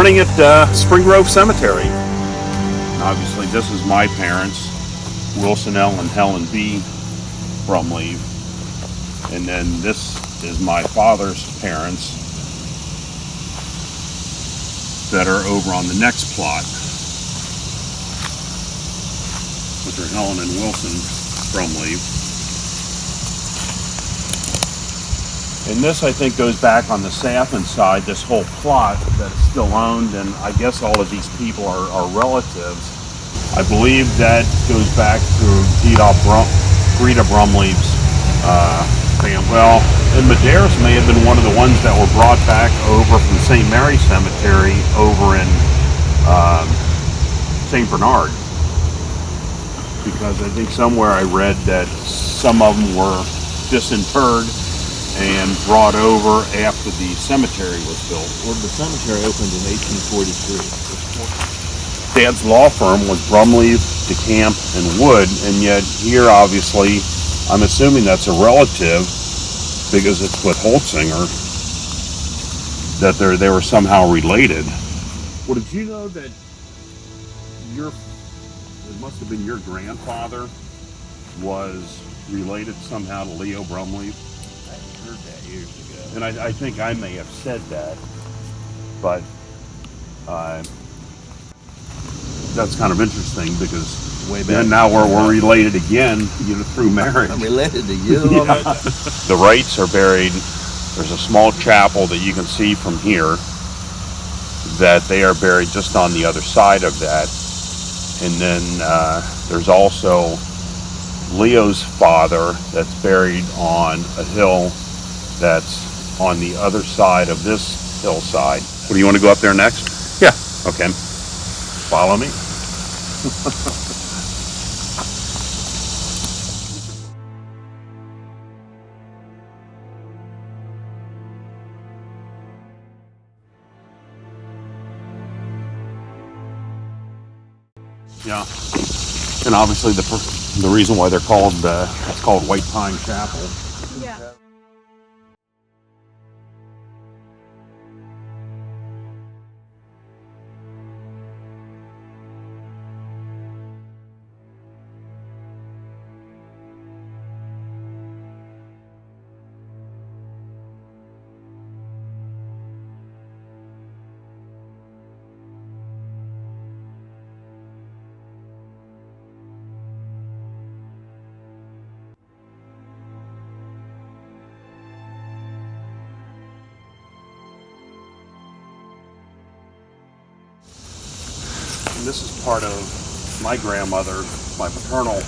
morning at Spring Grove Cemetery. Obviously, this is my parents, Wilson L. and Helen B. Brumleve. And then this is my father's parents that are over on the next plot, which are Helen and Wilson Brumleve. And this, I think, goes back on the Saffin side, this whole plot that is still owned, and I guess all of these people are relatives. I believe that goes back to Greta Brumleve's family. Well, and Medeiros may have been one of the ones that were brought back over from St. Mary's Cemetery over in St. Bernard. Because I think somewhere I read that some of them were disinterred and brought over after the cemetery was built. Well, the cemetery opened in 1843. Dad's law firm was Brumleve, DeCamp, and Wood, and yet here, obviously, I'm assuming that's a relative because it's with Holtzinger, that they were somehow related. Well, did you know that it must have been your grandfather was related somehow to Leo Brumleve? Heard that years ago. And I think I may have said that, but that's kind of interesting because Way back. then now we're related again, through marriage. I'm related to you. Yeah. The Wrights are buried. There's a small chapel that you can see from here that they are buried just on the other side of that. And then there's also Leo's father that's buried on a hill that's on the other side of this hillside. What, do you want to go up there next? Yeah. Okay. Follow me. Yeah. And obviously the reason why they're called it's called White Pine Chapel. Yeah. And this is part of my grandmother, my paternal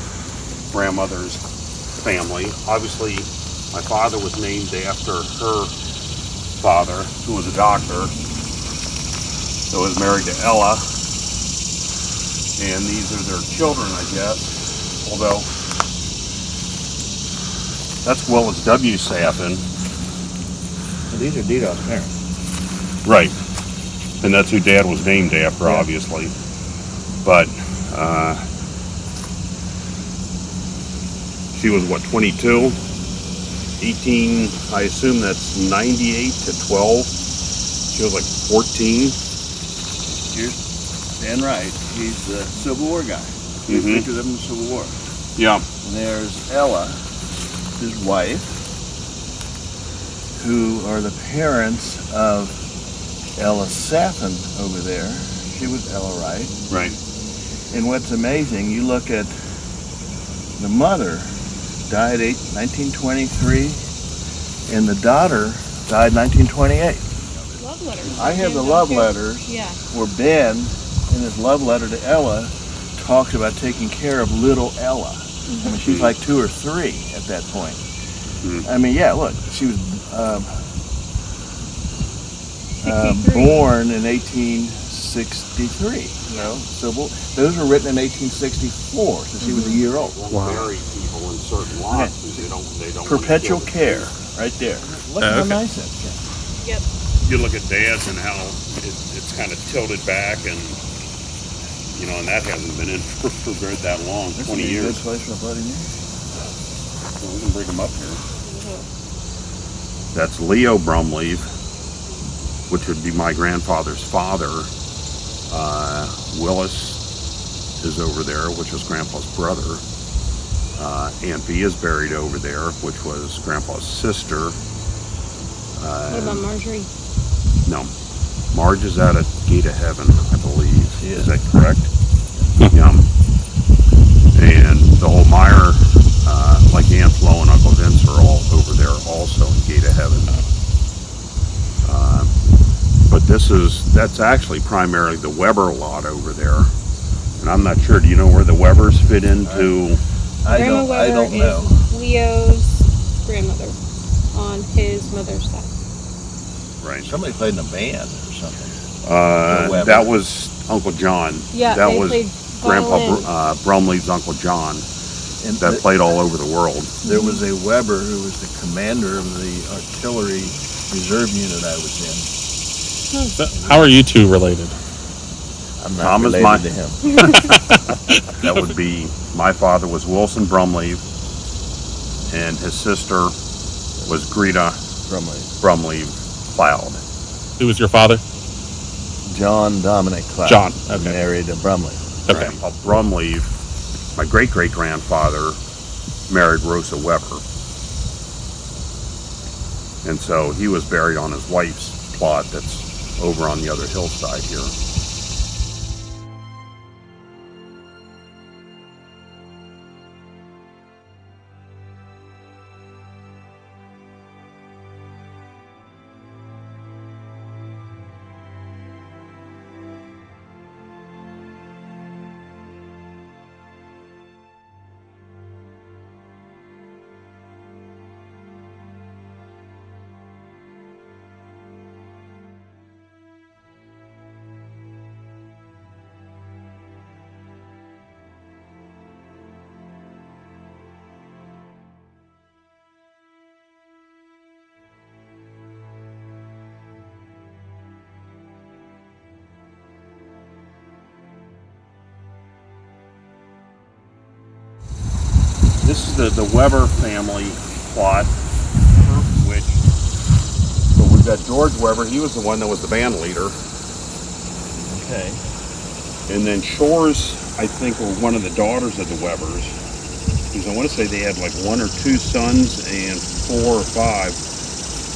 grandmother's family. Obviously, my father was named after her father, who was a doctor, that was married to Ella. And these are their children, I guess. Although, that's Willis W. Saffin. Well, these are Didot's parents. Right. And that's who Dad was named after, Yeah. obviously. But she was, what, 22? 18, I assume that's 98 to 12. She was like 14. Here's Dan Wright. He's the Civil War guy. He Mhm. pictured them in the Civil War. Yeah. And there's Ella, his wife, who are the parents of Ella Saffin over there. She was Ella Wright. Right. And what's amazing, you look at the mother, died 1923, and the daughter died 1928. Love letters. I have the love letters Yeah. where Ben, in his love letter to Ella, talks about taking care of little Ella. I mean, she's like 2 or 3 at that point. Mm. I mean, yeah, look, she was 63. born in 1863. You know, so those were written in 1864, so she was a year old. Won't bury people in certain lots because they don't Perpetual want to care, right there. Look at how Okay. nice that's got. Yep. You look at Dad's and how it's kind of tilted back, and and that hasn't been in for that long, This 20 would be a years. good place for a Bloody Mary. So we can bring them up here. That's Leo Brumleve. which would be my grandfather's father. Willis is over there, which was Grandpa's brother. Aunt B is buried over there, which was Grandpa's sister. What about Marjorie? No, Marge is out at Gate of Heaven, I believe. Yeah. Is that correct? Yeah. And the whole Meyer, like Aunt Flo and Uncle Vince are all over there also in Gate of Heaven. But that's actually primarily the Weber lot over there. And I'm not sure, do you know where the Webers fit into? Grandma Weber I don't know. is Leo's grandmother on his mother's side. Right. Somebody played in a band or something. Weber. That was Uncle John. Yeah, that they was played Grandpa violin. Brumley's Uncle John And that played all over the world. there was a Weber who was the commander of the artillery reserve unit I was in. So how are you two related? I'm not Tom is related my- to him. That would be, my father was Wilson Brumley, and his sister was Greta Brumley Cloud. Who was your father? John Dominic Cloud. John, okay. Married a Brumley. Okay. Grandpa Brumley, my great-great-grandfather, married Rosa Weber. And so he was buried on his wife's plot that's over on the other hillside here. This is the Weber family plot, which, so we've got George Weber, he was the one that was the band leader. Okay. And then Shores, I think, were one of the daughters of the Webers. Because I want to say they had like 1 or 2 sons and 4 or 5.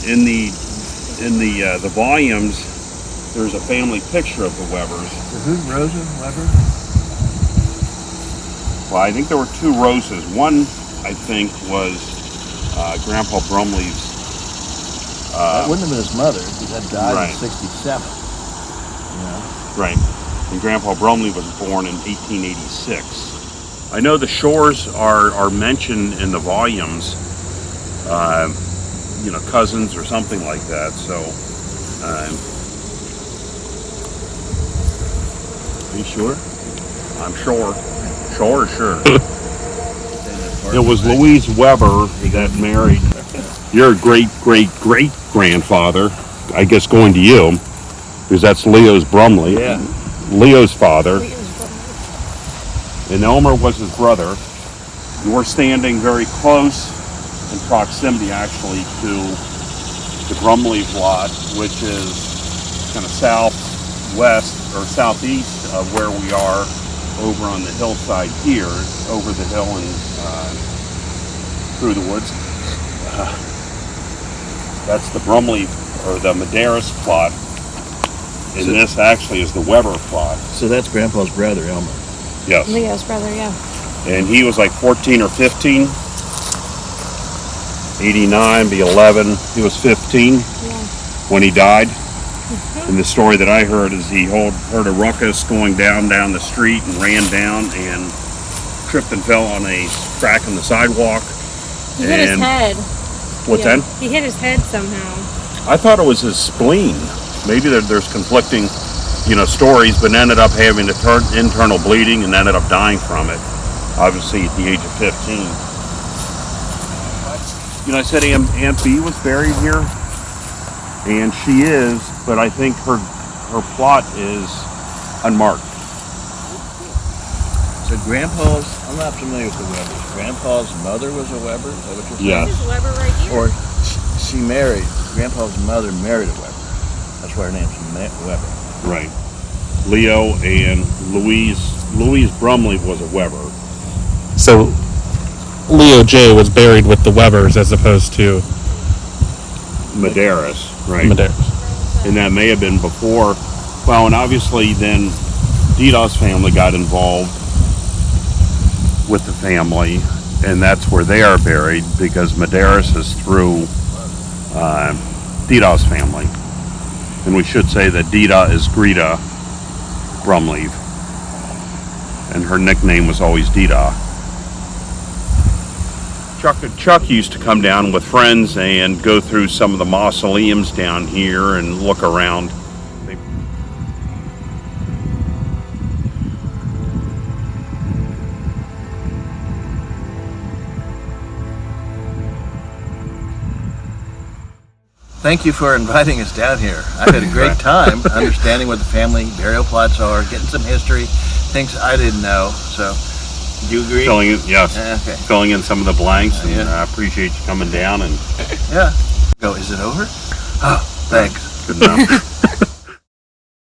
In the volumes, there's a family picture of the Webers. Who's Rosa Weber? Well, I think there were 2 Roses. One, I think, was Grandpa Brumley's. That wouldn't have been his mother, because that died Right. in 67. You know? Right. And Grandpa Brumley was born in 1886. I know the Shores are mentioned in the volumes, cousins or something like that. So, Are you sure? I'm sure. Sure. It was Louise Weber that married your great-great-great-grandfather, I guess going to you, because that's Leo's Brumley. Yeah. Leo's father. Leo's brother. And Elmer was his brother. And we're standing very close in proximity, actually, to the Brumley lot, which is kind of southwest or southeast of where we are over on the hillside here, over the hill and through the woods. That's the Brumley or the Medeiros plot. And this actually is the Weber plot. So that's Grandpa's brother, Elmer. Yes. Leo's brother, yeah. And he was like 14 or 15. 89, be 11. He was 15 Yeah. when he died. And the story that I heard is he heard a ruckus going down the street and ran down and tripped and fell on a crack in the sidewalk. He hit his And- head. What's Yeah. that? He hit his head somehow. I thought it was his spleen. Maybe there's conflicting, stories, but ended up having internal bleeding and ended up dying from it. Obviously at the age of 15. I said Aunt B was buried here, and she is, but I think her plot is unmarked. So Grandpa's, I'm not familiar with the Webers. Grandpa's mother was a Weber? Is that what you're saying? Yeah. This is Weber right here. Or she married, Grandpa's mother married a Weber. That's why her name's Weber. Right. Leo and Louise Brumley was a Weber. So Leo J was buried with the Webers as opposed to Medeiros, right? Medeiros. And that may have been before. Well, and obviously then Dida's family got involved with the family, and that's where they are buried because Medeiros is through Dida's family. And we should say that Dida is Greta Brumleve, and her nickname was always Dida. Chuck used to come down with friends and go through some of the mausoleums down here and look around. Thank you for inviting us down here. I've had a great time understanding what the family burial plots are, getting some history, things I didn't know. So, do you agree? Yes. Okay. Filling in some of the blanks, and Yeah. I appreciate you coming down. And Yeah. Go, is it over? Oh, thanks. good enough.